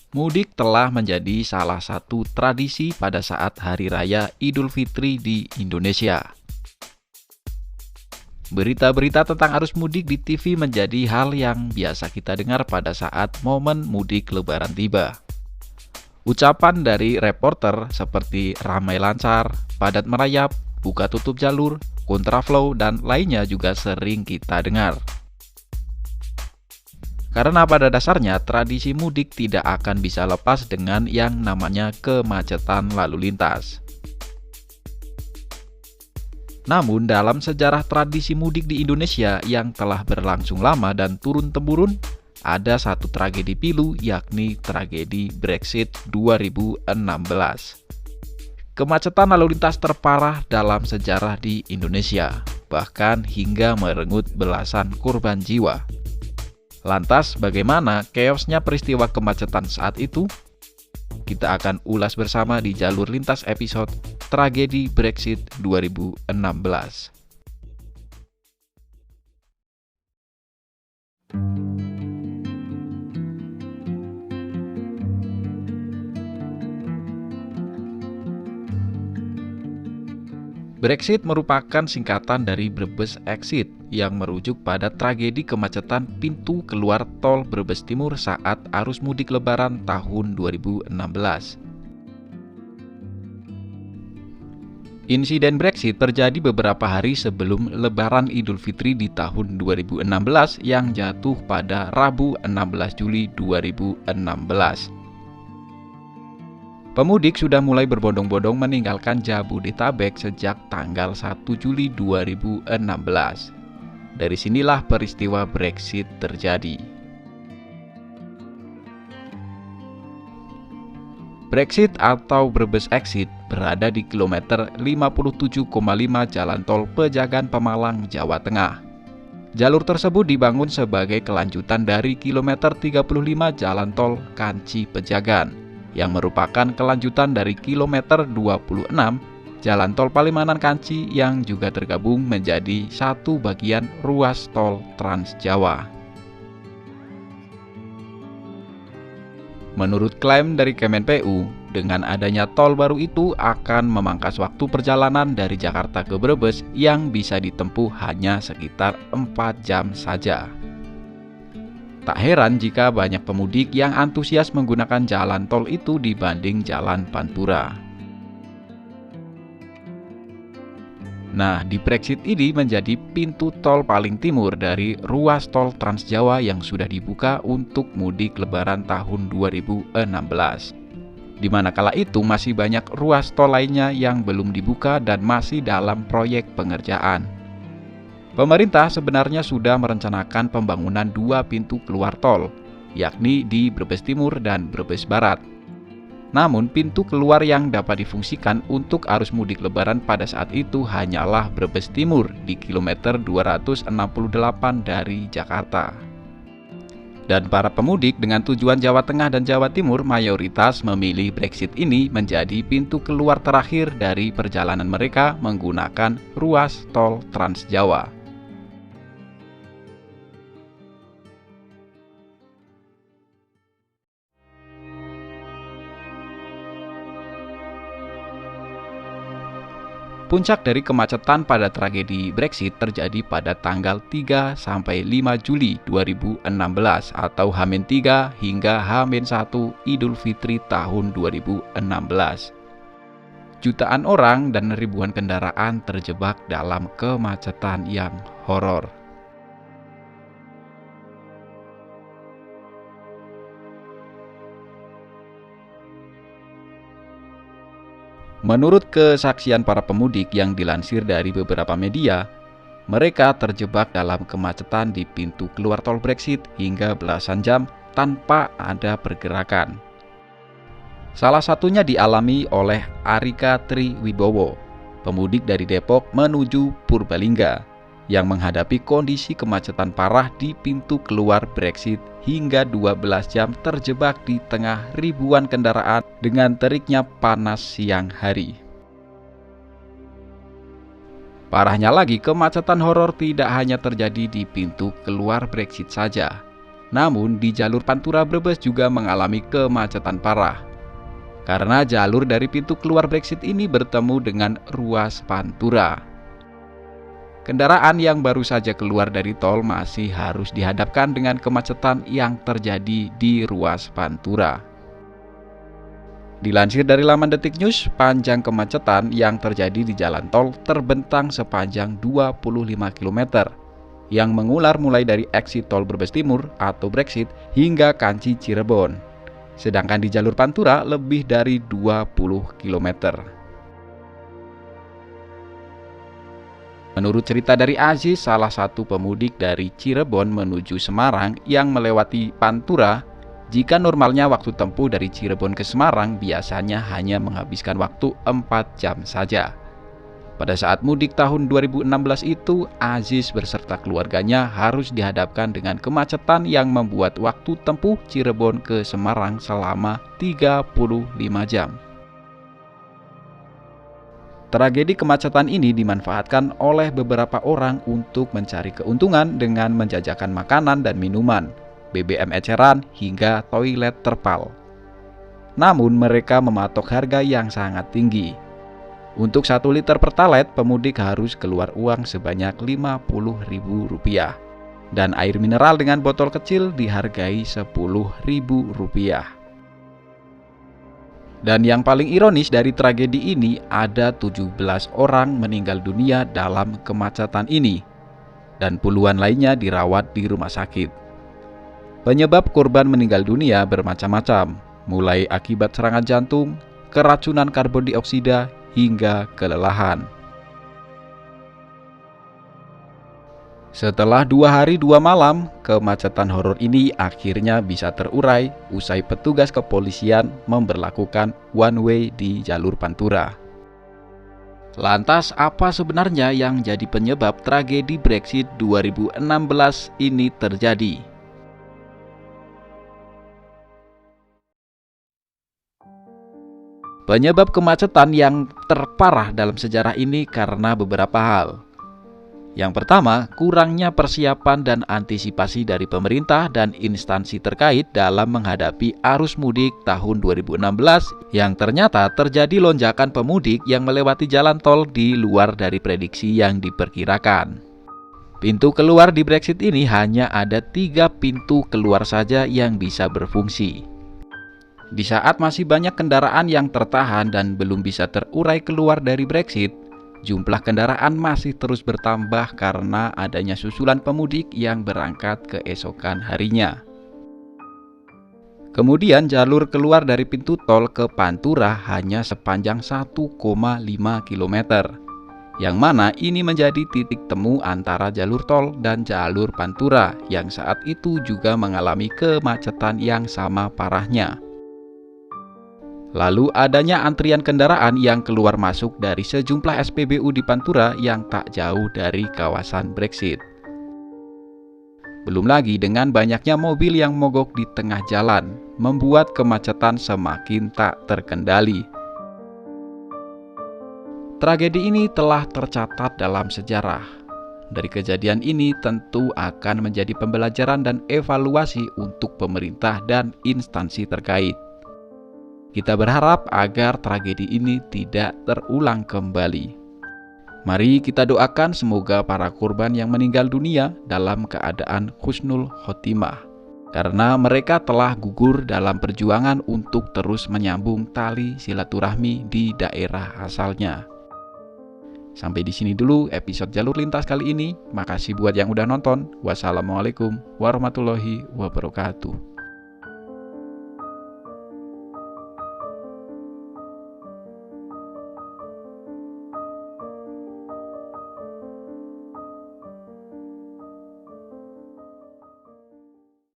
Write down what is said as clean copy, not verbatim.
Mudik telah menjadi salah satu tradisi pada saat Hari Raya Idul Fitri di Indonesia. Berita-berita tentang arus mudik di TV menjadi hal yang biasa kita dengar pada saat momen mudik Lebaran tiba. Ucapan dari reporter seperti ramai lancar, padat merayap, buka tutup jalur, kontraflow, dan lainnya juga sering kita dengar. Karena pada dasarnya tradisi mudik tidak akan bisa lepas dengan yang namanya kemacetan lalu lintas. Namun dalam sejarah tradisi mudik di Indonesia yang telah berlangsung lama dan turun-temurun, ada satu tragedi pilu, yakni tragedi Brexit 2016. Kemacetan lalu lintas terparah dalam sejarah di Indonesia, bahkan hingga merenggut belasan korban jiwa. Lantas, bagaimana chaosnya peristiwa kemacetan saat itu? Kita akan ulas bersama di jalur lintas episode Tragedi Brexit 2016. Brexit merupakan singkatan dari Brebes Exit yang merujuk pada tragedi kemacetan pintu keluar tol Brebes Timur saat arus mudik Lebaran tahun 2016. Insiden Brexit terjadi beberapa hari sebelum Lebaran Idul Fitri di tahun 2016 yang jatuh pada Rabu 16 Juli 2016. Pemudik sudah mulai berbondong-bondong meninggalkan Jabodetabek sejak tanggal 1 Juli 2016. Dari sinilah peristiwa Brexit terjadi. Brexit atau Brebes Exit berada di kilometer 57,5 Jalan Tol Pejagan Pemalang, Jawa Tengah. Jalur tersebut dibangun sebagai kelanjutan dari kilometer 35 Jalan Tol Kanci Pejagan, yang merupakan kelanjutan dari kilometer 26 Jalan Tol Palimanan Kanci yang juga tergabung menjadi satu bagian ruas tol Trans Jawa. Menurut klaim dari Kemenpu, dengan adanya tol baru itu akan memangkas waktu perjalanan dari Jakarta ke Brebes yang bisa ditempuh hanya sekitar 4 jam saja. Tak heran jika banyak pemudik yang antusias menggunakan jalan tol itu dibanding jalan Pantura. Nah, di Brexit ini menjadi pintu tol paling timur dari ruas tol Trans Jawa yang sudah dibuka untuk mudik Lebaran tahun 2016. Di mana kala itu masih banyak ruas tol lainnya yang belum dibuka dan masih dalam proyek pengerjaan. Pemerintah sebenarnya sudah merencanakan pembangunan 2 pintu keluar tol, yakni di Brebes Timur dan Brebes Barat. Namun pintu keluar yang dapat difungsikan untuk arus mudik Lebaran pada saat itu hanyalah Brebes Timur di kilometer 268 dari Jakarta. Dan para pemudik dengan tujuan Jawa Tengah dan Jawa Timur mayoritas memilih Brexit ini menjadi pintu keluar terakhir dari perjalanan mereka menggunakan ruas tol Trans Jawa. Puncak dari kemacetan pada tragedi Brexit terjadi pada tanggal 3 sampai 5 Juli 2016 atau H-3 hingga H-1 Idul Fitri tahun 2016. Jutaan orang dan ribuan kendaraan terjebak dalam kemacetan yang horor. Menurut kesaksian para pemudik yang dilansir dari beberapa media, mereka terjebak dalam kemacetan di pintu keluar tol Brexit hingga belasan jam tanpa ada pergerakan. Salah satunya dialami oleh Arika Tri Wibowo, pemudik dari Depok menuju Purbalingga, yang menghadapi kondisi kemacetan parah di pintu keluar Brexit hingga 12 jam terjebak di tengah ribuan kendaraan dengan teriknya panas siang hari. Parahnya lagi, kemacetan horor tidak hanya terjadi di pintu keluar Brexit saja. Namun di jalur Pantura Brebes juga mengalami kemacetan parah karena jalur dari pintu keluar Brexit ini bertemu dengan ruas Pantura. Kendaraan yang baru saja keluar dari tol masih harus dihadapkan dengan kemacetan yang terjadi di ruas Pantura. Dilansir dari laman Detik News, panjang kemacetan yang terjadi di jalan tol terbentang sepanjang 25 km yang mengular mulai dari eksit tol Brebes Timur atau Brexit hingga Kanci Cirebon. Sedangkan di jalur Pantura lebih dari 20 km. Menurut cerita dari Aziz, salah satu pemudik dari Cirebon menuju Semarang yang melewati Pantura, jika normalnya waktu tempuh dari Cirebon ke Semarang biasanya hanya menghabiskan waktu 4 jam saja. Pada saat mudik tahun 2016 itu, Aziz beserta keluarganya harus dihadapkan dengan kemacetan yang membuat waktu tempuh Cirebon ke Semarang selama 35 jam. Tragedi kemacetan ini dimanfaatkan oleh beberapa orang untuk mencari keuntungan dengan menjajakan makanan dan minuman, BBM eceran, hingga toilet terpal. Namun mereka mematok harga yang sangat tinggi. Untuk 1 liter Pertalite, pemudik harus keluar uang sebanyak Rp50.000 dan air mineral dengan botol kecil dihargai Rp10.000. Dan yang paling ironis dari tragedi ini, ada 17 orang meninggal dunia dalam kemacetan ini dan puluhan lainnya dirawat di rumah sakit. Penyebab korban meninggal dunia bermacam-macam, mulai akibat serangan jantung, keracunan karbon dioksida, hingga kelelahan. Setelah 2 hari 2 malam, kemacetan horor ini akhirnya bisa terurai usai petugas kepolisian memberlakukan one way di jalur Pantura. Lantas apa sebenarnya yang jadi penyebab tragedi Brexit 2016 ini terjadi? Penyebab kemacetan yang terparah dalam sejarah ini karena beberapa hal. Yang pertama, kurangnya persiapan dan antisipasi dari pemerintah dan instansi terkait dalam menghadapi arus mudik tahun 2016 yang ternyata terjadi lonjakan pemudik yang melewati jalan tol di luar dari prediksi yang diperkirakan. Pintu keluar di Brexit ini hanya ada 3 pintu keluar saja yang bisa berfungsi. Di saat masih banyak kendaraan yang tertahan dan belum bisa terurai keluar dari Brexit, jumlah kendaraan masih terus bertambah karena adanya susulan pemudik yang berangkat keesokan harinya. Kemudian jalur keluar dari pintu tol ke Pantura hanya sepanjang 1,5 km, yang mana ini menjadi titik temu antara jalur tol dan jalur Pantura yang saat itu juga mengalami kemacetan yang sama parahnya. Lalu adanya antrian kendaraan yang keluar masuk dari sejumlah SPBU di Pantura yang tak jauh dari kawasan Brexit. Belum lagi dengan banyaknya mobil yang mogok di tengah jalan, membuat kemacetan semakin tak terkendali. Tragedi ini telah tercatat dalam sejarah. Dari kejadian ini tentu akan menjadi pembelajaran dan evaluasi untuk pemerintah dan instansi terkait. Kita berharap agar tragedi ini tidak terulang kembali. Mari kita doakan semoga para korban yang meninggal dunia dalam keadaan husnul khotimah, karena mereka telah gugur dalam perjuangan untuk terus menyambung tali silaturahmi di daerah asalnya. Sampai di sini dulu episode Jalur Lintas kali ini. Makasih buat yang udah nonton. Wassalamualaikum warahmatullahi wabarakatuh.